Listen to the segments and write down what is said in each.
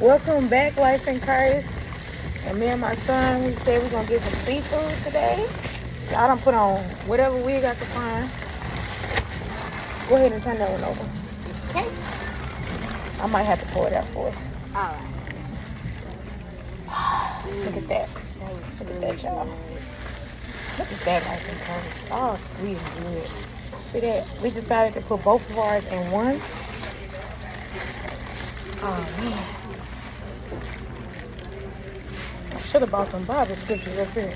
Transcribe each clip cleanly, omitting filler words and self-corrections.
Welcome back, Life in Christ. And me and my son, we said we're going to get some seafood today. Y'all done put on whatever wig I can find. Go ahead and turn that one over. Okay. I might have to pour it out for us. All right. Look at that. Look at that, y'all. Look at that, Life in Christ. Oh, sweet and good. See that? We decided to put both of ours in one. Oh, man. I should have bought some Bible scriptures up here.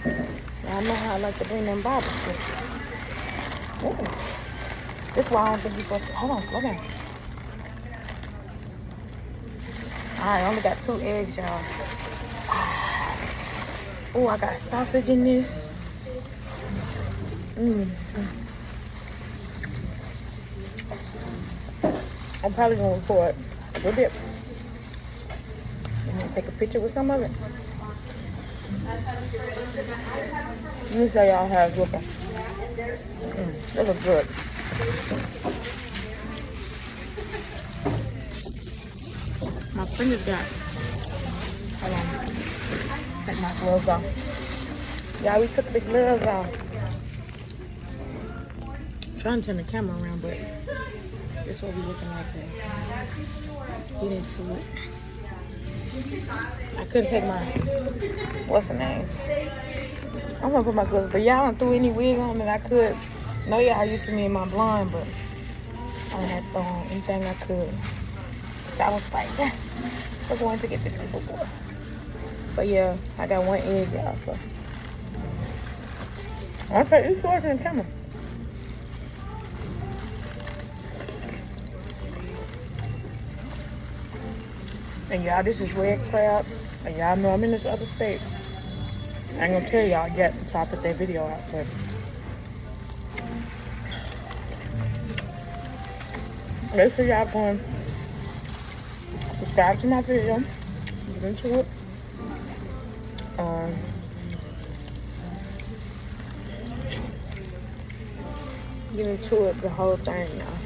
Y'all know how I like to bring them Bible scriptures. Ooh. That's why I don't think you're supposed to. Hold on, slow down. Alright, I only got 2 eggs, y'all. Oh, I got sausage in this. I'm probably going to record a little bit. I'm going to take a picture with some of it. Let me show y'all how it's looking. They look good. My friend just got. Hold on. Take my gloves off. Yeah, we took the gloves off. I'm trying to turn the camera around, but this is what we're looking like today. Get into it. I couldn't take my, what's the names? I'm gonna put my gloves, but y'all don't throw any wig on that I could. No, y'all used to me in my blonde, but I had to throw on anything I could. So I was like, I was wanting to get this before. But yeah, I got 1 egg, y'all, so. Okay, it's watching the camera. And y'all, this is red crab. And y'all know I'm in this other state. I ain't gonna tell y'all yet until I put that video out, but make sure y'all going subscribe to my video. Get into it. Get into it, the whole thing, y'all.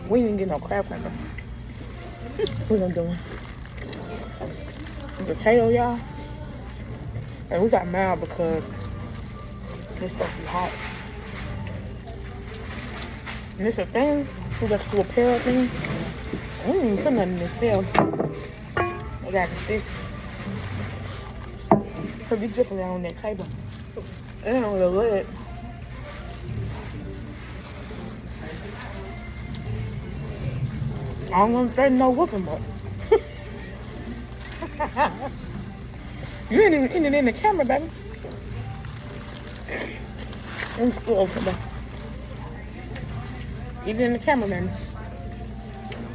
We didn't get no crab cracker. What I'm doing? Potato, y'all. And we got mad because this stuff be hot. And it's a thing. We got to do a pair of things. I didn't even put nothing in this pail. I got this. Could be dripping around on that table. And on the lid. I don't want to threaten no whooping, but you ain't even in the camera, baby. Even in the camera, man.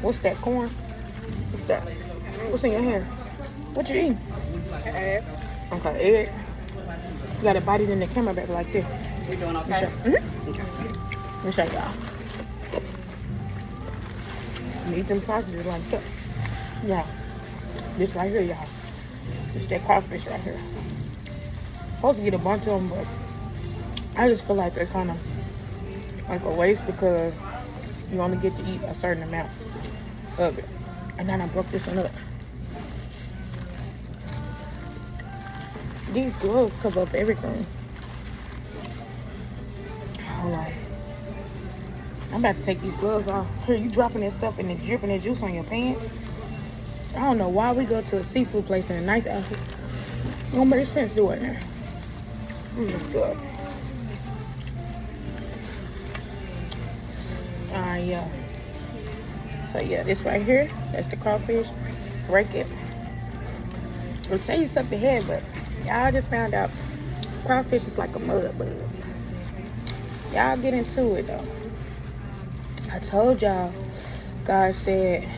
What's that, corn? What's that? What's in your hand? What you eating? Egg. Okay, egg. You gotta bite it in the camera, baby, like this. We doing okay? Let me show y'all. Eat them sausages like that. Yeah. This right here, y'all. This that crawfish right here. Supposed to get a bunch of them, but I just feel like they're kind of like a waste because you only get to eat a certain amount of it. And then I broke this one up. These gloves cover up everything. Hold on. I'm about to take these gloves off. Here, you dropping that stuff and then dripping that juice on your pants. I don't know why we go to a seafood place in a nice outfit. It don't make sense doing it. It's good. Yeah. So yeah, this right here, that's the crawfish. Break it. It'll say you suck the head, but y'all just found out crawfish is like a mud bug. Y'all get into it though. I told y'all, God said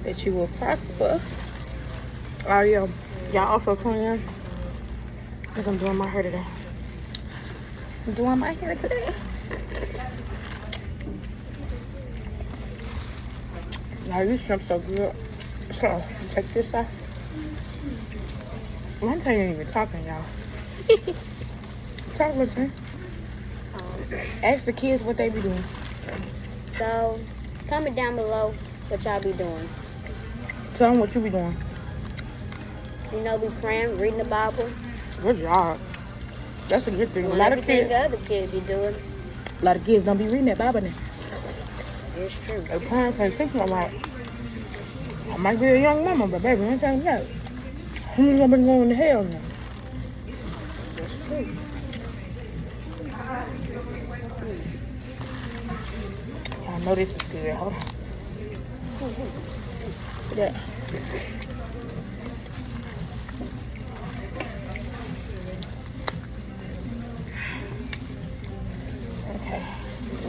that you will prosper. Oh yeah, y'all also tuning in because I'm doing my hair today. I'm doing my hair today. Now these shrimp so good. So take this off. One time you ain't even talking, y'all. Talk, listen. Ask the kids what they be doing. So, comment down below what y'all be doing. Tell them what you be doing. You know, be praying, reading the Bible. Good job. That's a good thing. Doing A lot of everything kids, the other kids be doing. a lot of kids don't be reading that Bible now. It's true. They praying for attention. I'm like, I might be a young mama, but baby, I'm telling you that. Who's gonna be going to hell now? It's true. I know this is good. Hold on. Yeah. Okay.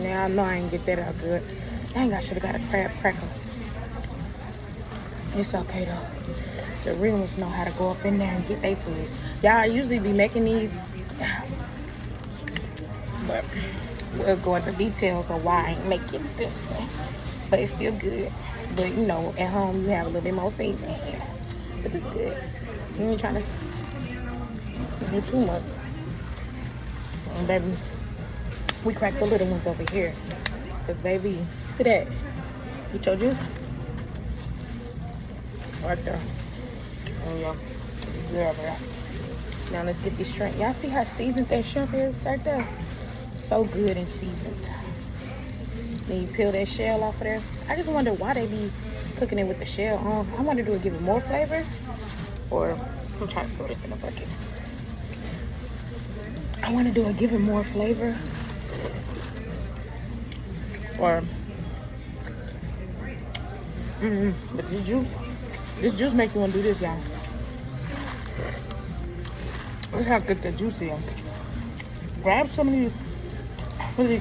Now I know I ain't get that out good. Dang, I should have got a crab cracker. It's okay though. The real ones know how to go up in there and get their food. Y'all usually be making these, but we'll go into details of why I ain't making this way. But it's still good. But you know, at home you have a little bit more seasoning. But it's good. You ain't trying to do too much. And baby, we crack the little ones over here. Cause baby, see that? Get your juice. Right there. There we go. Good over there. Now let's get this shrimp. Y'all see how seasoned that shrimp is right there? So good and seasoned. Then you peel that shell off of there. I just wonder why they be cooking it with the shell on. I wonder, do it give it more flavor? Or, I'm trying to throw this in a bucket. I wonder, do it give it more flavor? Or, but this juice make you want to do this, y'all. Look how good the juice is. Grab some of these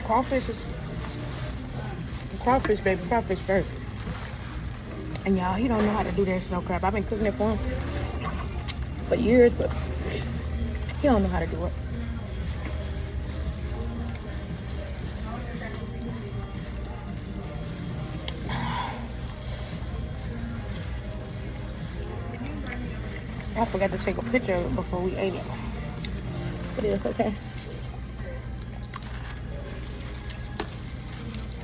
crawfishes. Crawfish, baby, crawfish first. And y'all, he don't know how to do that snow crab. I've been cooking it for him for years, but he don't know how to do it. I forgot to take a picture of it before we ate it. It is okay.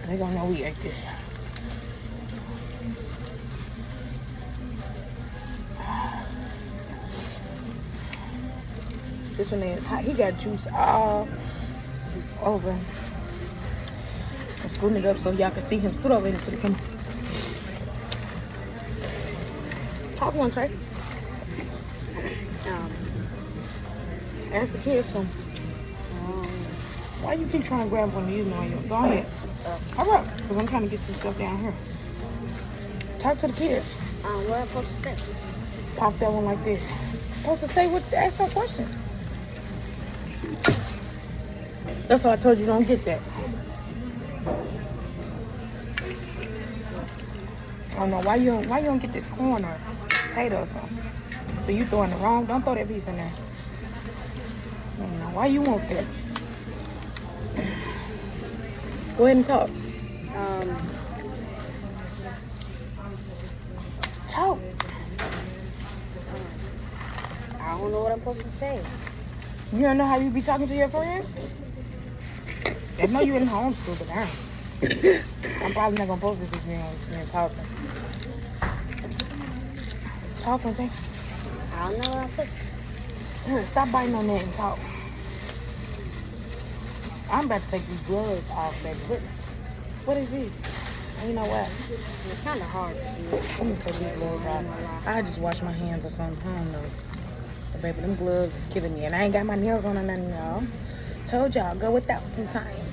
They gonna know we ate this. This one is hot. He got juice all over. I'm scooting it up so y'all can see him. Scoot over into the camera. Top one, Trey. Ask the kids some. Why you keep trying to grab one of these now? Go ahead. Hurry up, because I'm trying to get some stuff down here. Talk to the kids. What I'm supposed to say? Pop that one like this. Supposed to say what? Ask some questions. That's why I told you don't get that. I don't know why you don't get this corn or potato or something. So you throwing it wrong? Don't throw that piece in there. I don't know why you want that. Go ahead and talk. Talk. I don't know what I'm supposed to say. You don't know how you be talking to your friends? They know you in homeschool, but damn. I'm probably not gonna post this if you're talking. Talk and say. I don't know what I'm supposed to say. Stop biting on that and talk. I'm about to take these gloves off, baby. What is this? You know what? It's kind of hard to do. Let me take these gloves off. I just wash my hands or something. I don't know. But baby, them gloves is killing me. And I ain't got my nails on or nothing, y'all. Told y'all, go without sometimes.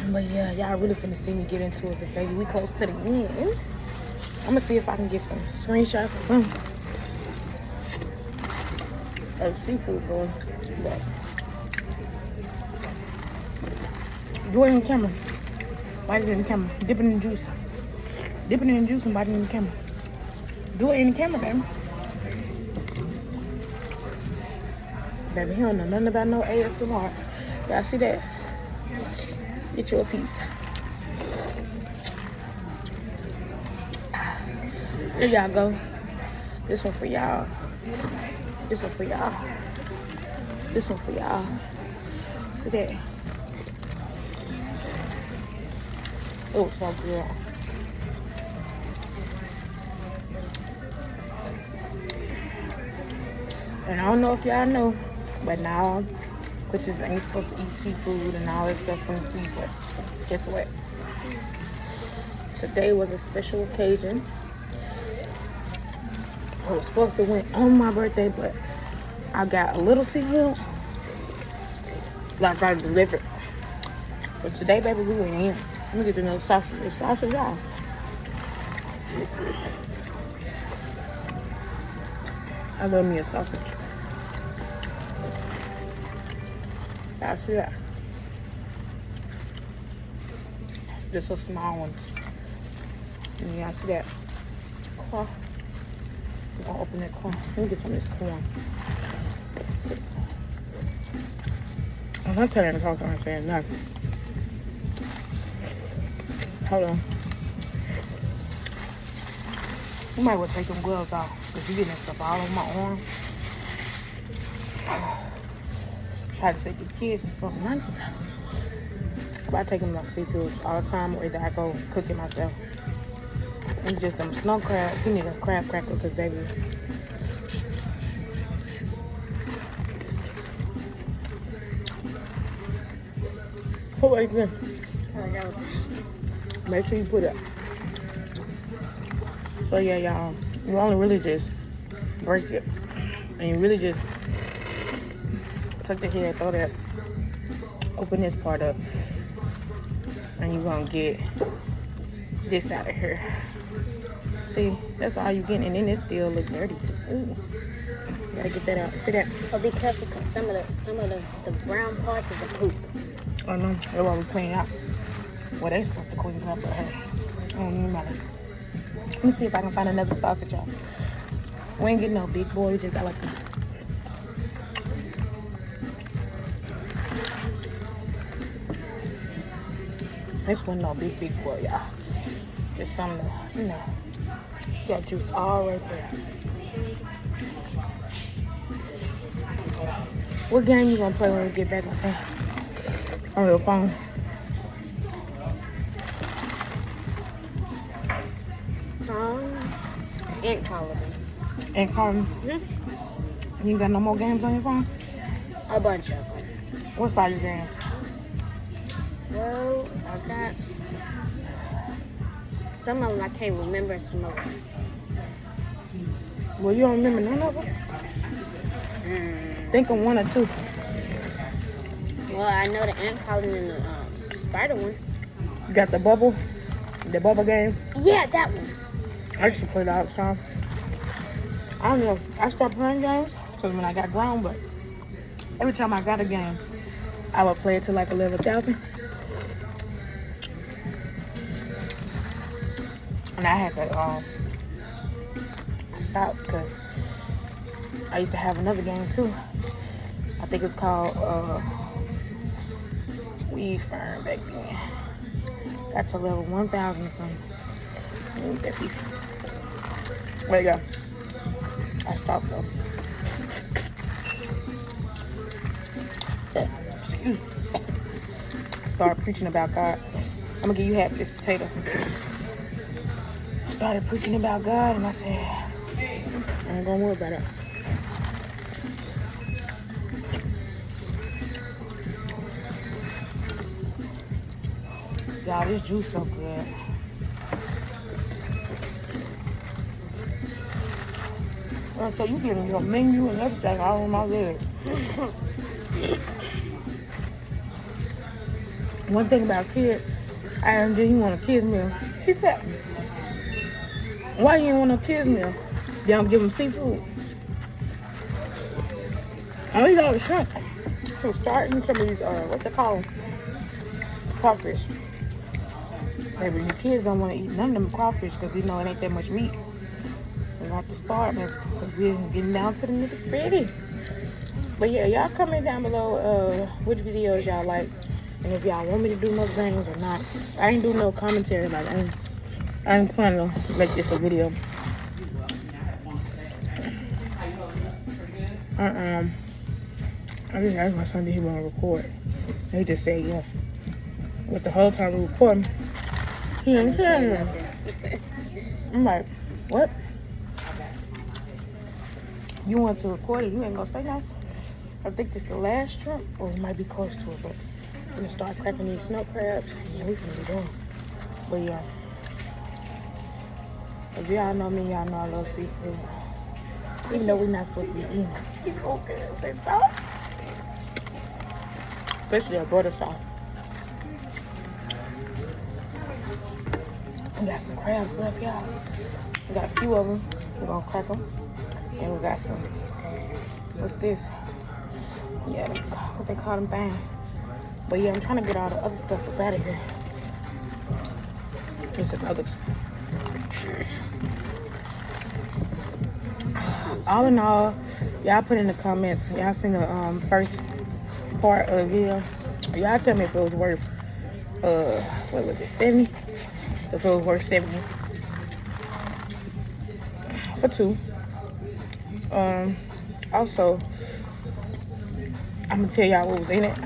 But yeah, y'all really finna see me get into it. But baby, we close to the end. I'm gonna see if I can get some screenshots or something of SeaFood going. But do it in the camera. Bite it in the camera. Dip it in the juice. Dip it in the juice and bite it in the camera. Do it in the camera, baby. Baby, he don't know nothing about no ASMR. Y'all see that? Get you a piece. There y'all go. This one for y'all. This one for y'all. This one for y'all. See that? Oh, so good. And I don't know if y'all know, but now bitches ain't supposed to eat seafood and all that stuff from the sea. But guess what? Today was a special occasion. I was supposed to win on my birthday, but I got a little seafood. Like I delivered. But today, baby, we went in. Let me get another sausage. It's sausage, y'all. I love me a sausage. Y'all see that? Just a small one. And y'all see that? Claw. I'm gonna open that corn. Let me get some of this corn. I'm not telling the talk, I'm saying nothing. Hold on. You might well take them gloves off because you getting that stuff all on my arm. Try to take the kids to something nice. I take them to seafood all the time, or either I go cook it myself. And just them snow crabs. He need a crab cracker because baby. Put it in. Make sure you put it. So yeah, y'all, you only really just break it, and you really just tuck the head, throw that, open this part up, and you're gonna get this out of here. See, that's all you getting, and then it still look dirty too. Ooh, gotta get that out. See that? But be careful because some of the brown parts is the poop. Oh no, that's why we clean out. Well, they supposed to clean up, but hey, I don't even matter. Let me see if I can find another sausage, y'all. We ain't getting no big boy, we just got like a... This one no big boy, y'all. Just something, you know, got juice all right there. What game you gonna play when we get back on time? On your phone. Ant colony. Ant colony? Mm-hmm. You ain't got no more games on your phone? A bunch of them. What size games? Well, I got some of them I can't remember, some of them. Well, you don't remember none of them? Think of one or two. Well, I know the ant colony and the spider one. You got the bubble game? Yeah, that one. I used to play that all the time. I don't know. I stopped playing games because when I got grown, but every time I got a game, I would play it to like 11,000. And I had to stop because I used to have another game too. I think it's called Weed Fern back then. Got to level 1,000 or something. Let me get that piece. There you go. I stopped though. Excuse me. Started preaching about God. I'm gonna give you half of this potato. Started preaching about God, and I said, I ain't gonna worry about it. Y'all, this juice so good. So you getting your menu and everything all on my leg. One thing about kids, I asked him, he want a kid's meal. He said, why you ain't want no kid's meal? Y'all don't give him seafood. I eat all the shrimp. So starting some of these, what they call them? Crawfish. Maybe your kids don't want to eat none of them crawfish because you know it ain't that much meat. We have to start, man, because we're getting down to the nitty gritty. But yeah, y'all comment down below which videos y'all like, and if y'all want me to do mukbangs or not. I ain't do no commentary, like I ain't planning to make this a video. I just asked my son that he want to record. He just said yeah. With the whole time we recording, he ain't saying nothing. I'm like, what? You want to record it? You ain't gonna say nothing? I think this the last trip, or we might be close to it, but we're gonna start cracking these snow crabs. Yeah, we finna be doing. But yeah, if y'all know me, y'all know I love seafood. Even though we're not supposed to be eating it. It's so good, but sauce. Especially a butter sauce. We got some crabs left, y'all. We got a few of them. We're gonna crack them. And we got some, what's this? Yeah, what they call them things. But yeah, I'm trying to get all the other stuff up out of here. Here's some others. All in all, y'all put in the comments. Y'all seen the first part of the video. Y'all tell me if it was worth, what was it, 70? If it was worth 70 for two. Also, I'm gonna tell y'all what was in it.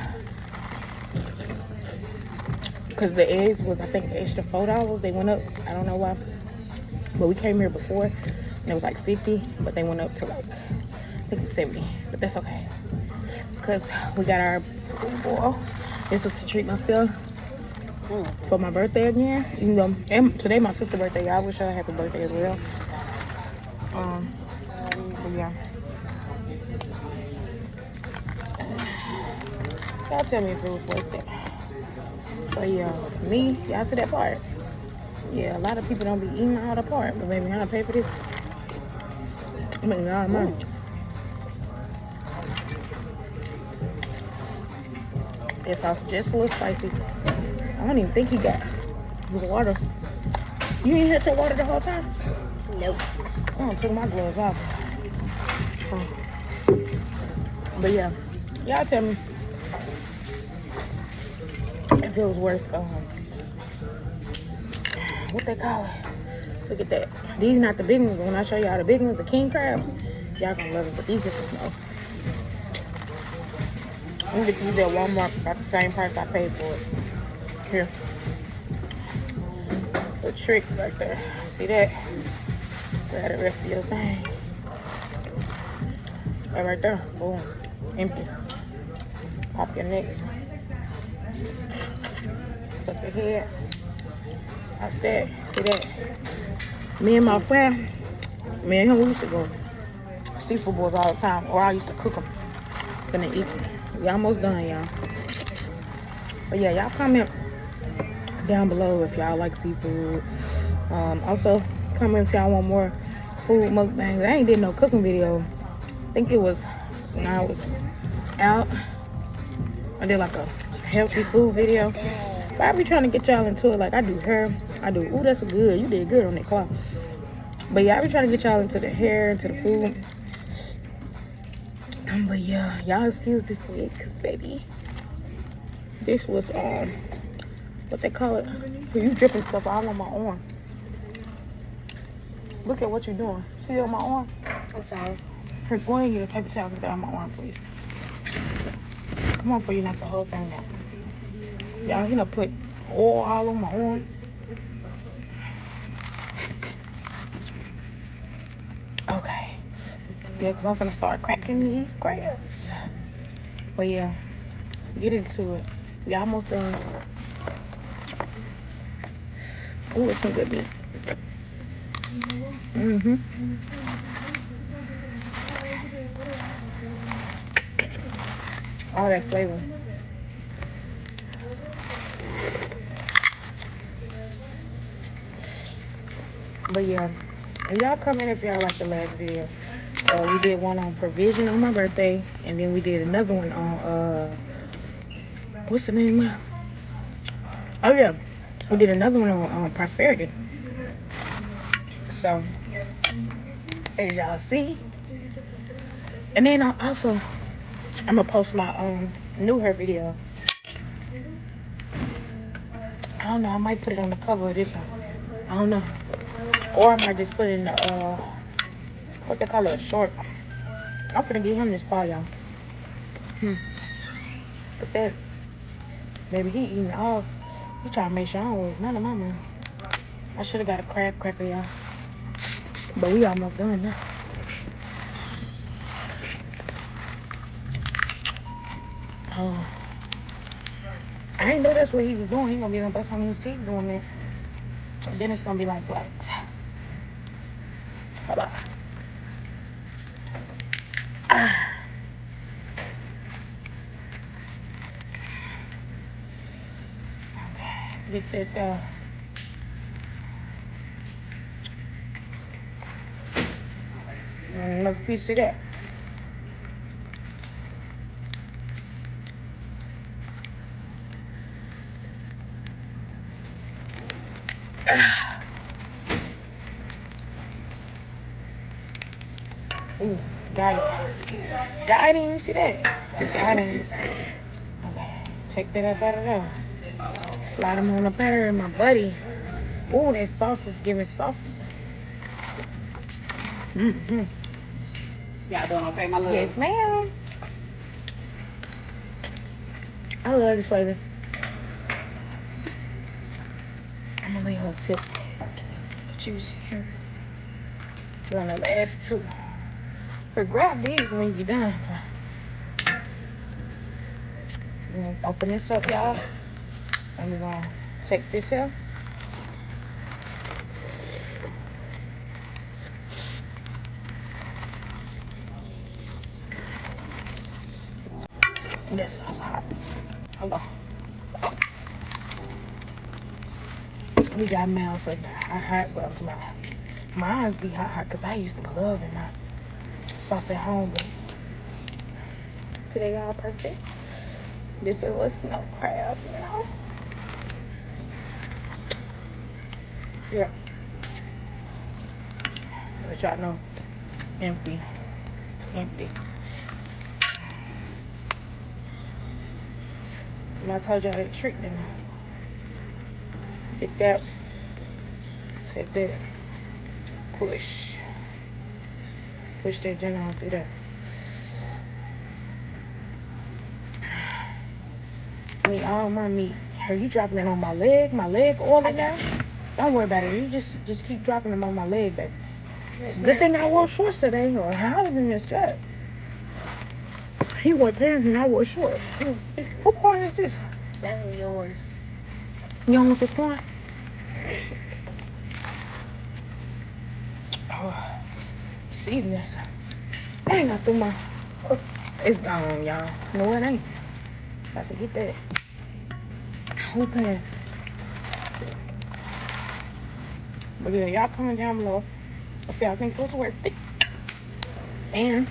Because the eggs was, I think, the extra $4. They went up. I don't know why. But we came here before and it was like 50, but they went up to like, I think it was 70. But that's okay. Because we got our food boil. This is to treat myself for my birthday again. Even though, and today my sister's birthday. I wish I had a happy birthday as well. But yeah. Y'all tell me if it was worth it. So yeah, me, y'all see that part? Yeah, a lot of people don't be eating all the part, but baby, y'all pay for this. I mean, y'all money. This sauce just a little spicy. I don't even think he got the water. You ain't had to water the whole time? Nope. I took my gloves off. But yeah, y'all tell me if it was worth what they call it. Look at that. These not the big ones. When I show y'all the big ones, the king crabs, y'all gonna love it. But these just a small. I'm gonna get these at Walmart about the same price I paid for it. Here. The trick right there. See that? Grab the rest of your thing. Right there. Boom. Empty. Pop your next. Suck the head. Like that. See that? Me and my friend, me and him, we used to go seafood boils all the time, or I used to cook them. Gonna eat them. We almost done, y'all. But yeah, y'all comment down below if y'all like seafood. Also, comment if y'all want more food mukbangs. I ain't did no cooking video. I think it was when I was out. I did like a healthy food video. But I be trying to get y'all into it. Like I do hair. I do. Ooh, that's good. You did good on that cloth. But yeah, I be trying to get y'all into the hair, into the food. But yeah, y'all excuse this wig, baby. This was what they call it? You dripping stuff all on my arm. Look at what you're doing. See on my arm? I'm sorry. Here, go ahead and get a paper towel down my arm, please. Come on, for you knock the whole thing out. Y'all, you know, put oil all on my arm. Okay. Yeah, because I'm gonna start cracking these crabs. But yeah, get into it. We almost done. Ooh, it's some good meat. All that flavor. But yeah, y'all comment if y'all like the last video. We did one on provision on my birthday, and then we did another one on what's the name? Oh yeah, we did another one on prosperity. So as y'all see, and then I'm gonna post my new hair video. I don't know, I might put it on the cover of this one. I don't know, or I might just put it in the what they call it, a short. I'm finna give him this part, y'all. But that Baby, he eating all. He trying to make sure I don't waste none of my money. I should have got a crab cracker, y'all. But we almost done now. Oh. I didn't know that's what he was doing. He gonna be gonna bust one of his teeth doing that. And then it's gonna be like what? Hold on. Okay. Get that another piece of that. Ooh, got it. Got it, you see that? Got it. Okay, take that up out of there. Slide them on the batter, my buddy. Ooh, that sauce is giving saucy. Mm-hmm. Y'all doing okay, my love? Yes, ma'am. I love this flavor. I'm gonna leave her tip. Juicy. One of the last two. But grab these when you're done. We're gonna open this up, y'all. And we're gonna take this here. This is hot. Hold on. We got mouths like hot, but mine be hot because I used to love it. My sauce at home, but see they all perfect. This is what's no crab, you know. Yeah. But y'all know, empty. And I told y'all that trick, didn't I? Get that. Take that. Push that general through there. I mean, all my meat. Are you dropping it on my leg all in there? Don't worry about it. You just keep dropping them on my leg, baby. Good thing I wore shorts today, or I would have been messed up. He wore pants and I wore shorts. What corn is this? That's yours. You don't look at corn? Oh, seasonings. I ain't got through my. It's gone, y'all. No, it ain't. Got to get that. Open. But yeah, y'all comment down below if y'all think it was worth it. And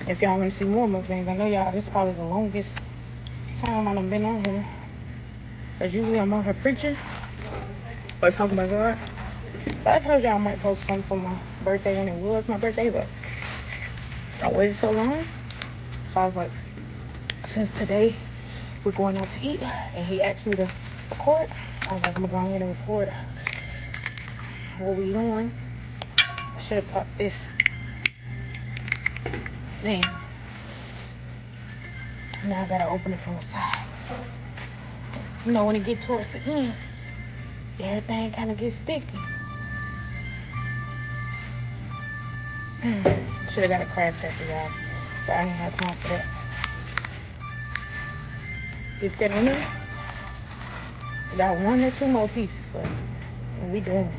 if y'all want to see more mukbangs, I know y'all, this is probably the longest time I've been on here. Because usually I'm on here preaching or talking about God. But I told y'all I might post something for my birthday when it was my birthday, but I waited so long. So I was like, since today we're going out to eat and he asked me to record, I was like, I'm going to go ahead and record what we doing. I should have popped this. Then, now I gotta open it from the side. You know, when it get towards the end, everything kind of gets sticky. Should have got a crab cracker, y'all. But I didn't have time for that. Get that on there. Got one or two more pieces, so we doing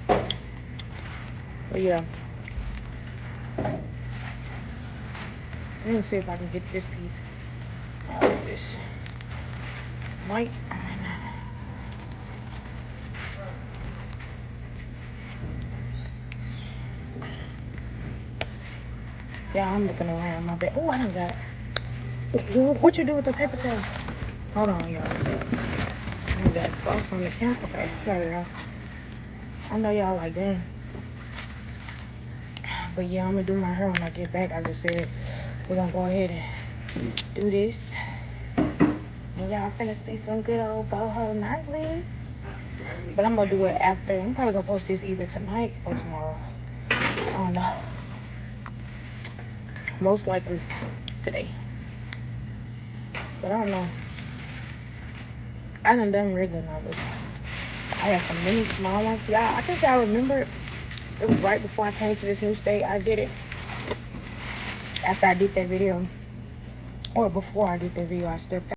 it. But yeah. Let me see if I can get this piece out of this white. Yeah, I'm looking around my bed. Oh, I done got it. What you do with the paper towel? Hold on, y'all. I got sauce on the cap. Okay, there we go. I know y'all like that. But yeah, I'm gonna do my hair when I get back. I just said we're gonna go ahead and do this. And y'all finna see some good old boho nightly. But I'm gonna do it after. I'm probably gonna post this either tonight or tomorrow. I don't know. Most likely today. But I don't know. I done regular numbers. I had some mini small ones. Y'all, I think y'all remember it was right before I came to this new state. I did it. After I did that video. Or before I did that video, I stepped out.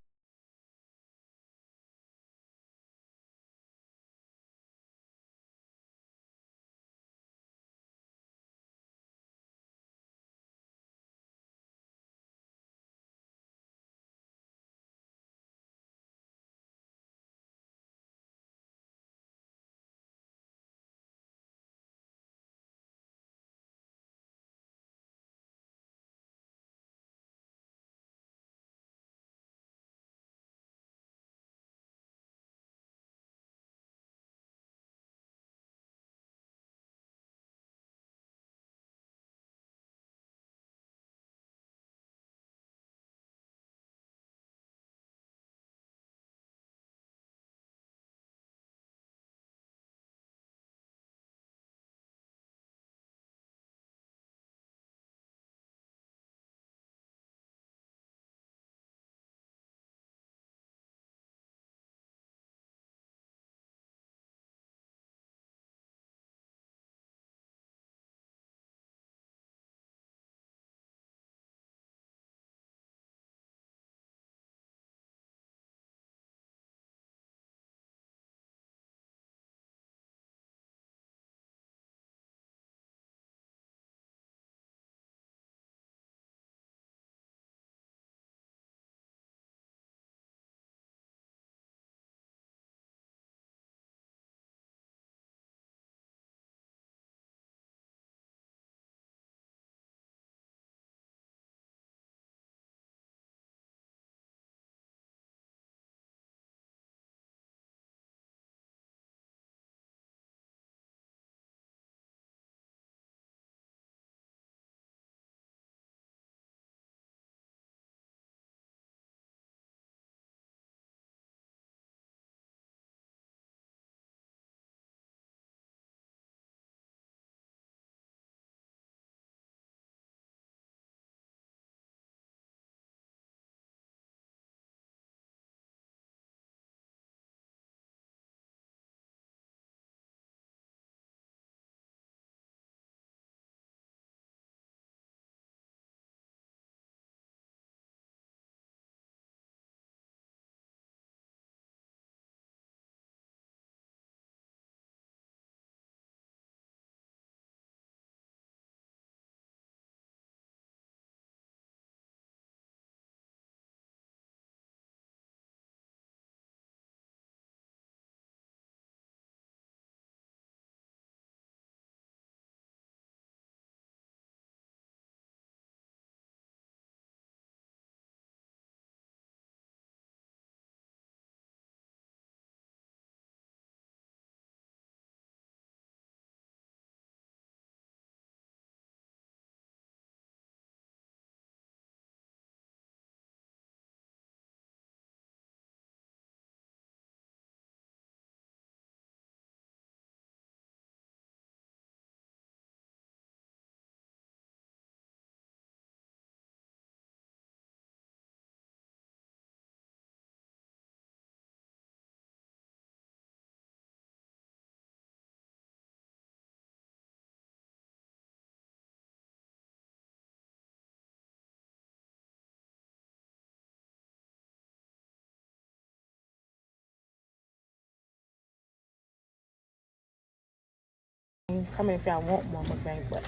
Comment if y'all want more mukbang, but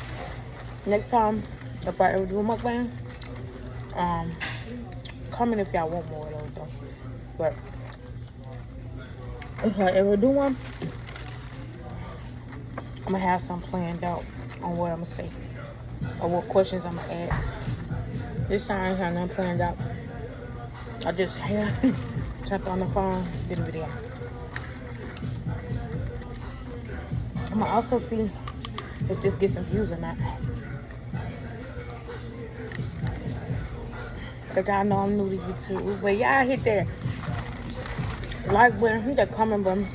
next time if I ever do a mukbang, comment if y'all want more of those though. But if I ever do one, I'm gonna have some planned out on what I'm gonna say or what questions I'm gonna ask. This time I ain't have nothing planned out. I just jumped on the phone, did a video. I'm gonna also see if this gets some views or not. Cause y'all know I'm new to YouTube. But y'all hit that like button, hit that comment button.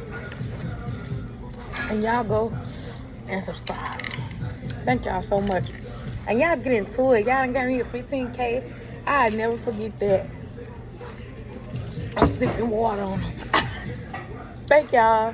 And y'all go and subscribe. Thank y'all so much. And y'all get into it. Y'all done got me to 15K. I never forget that. I'm sipping water on them. Thank y'all.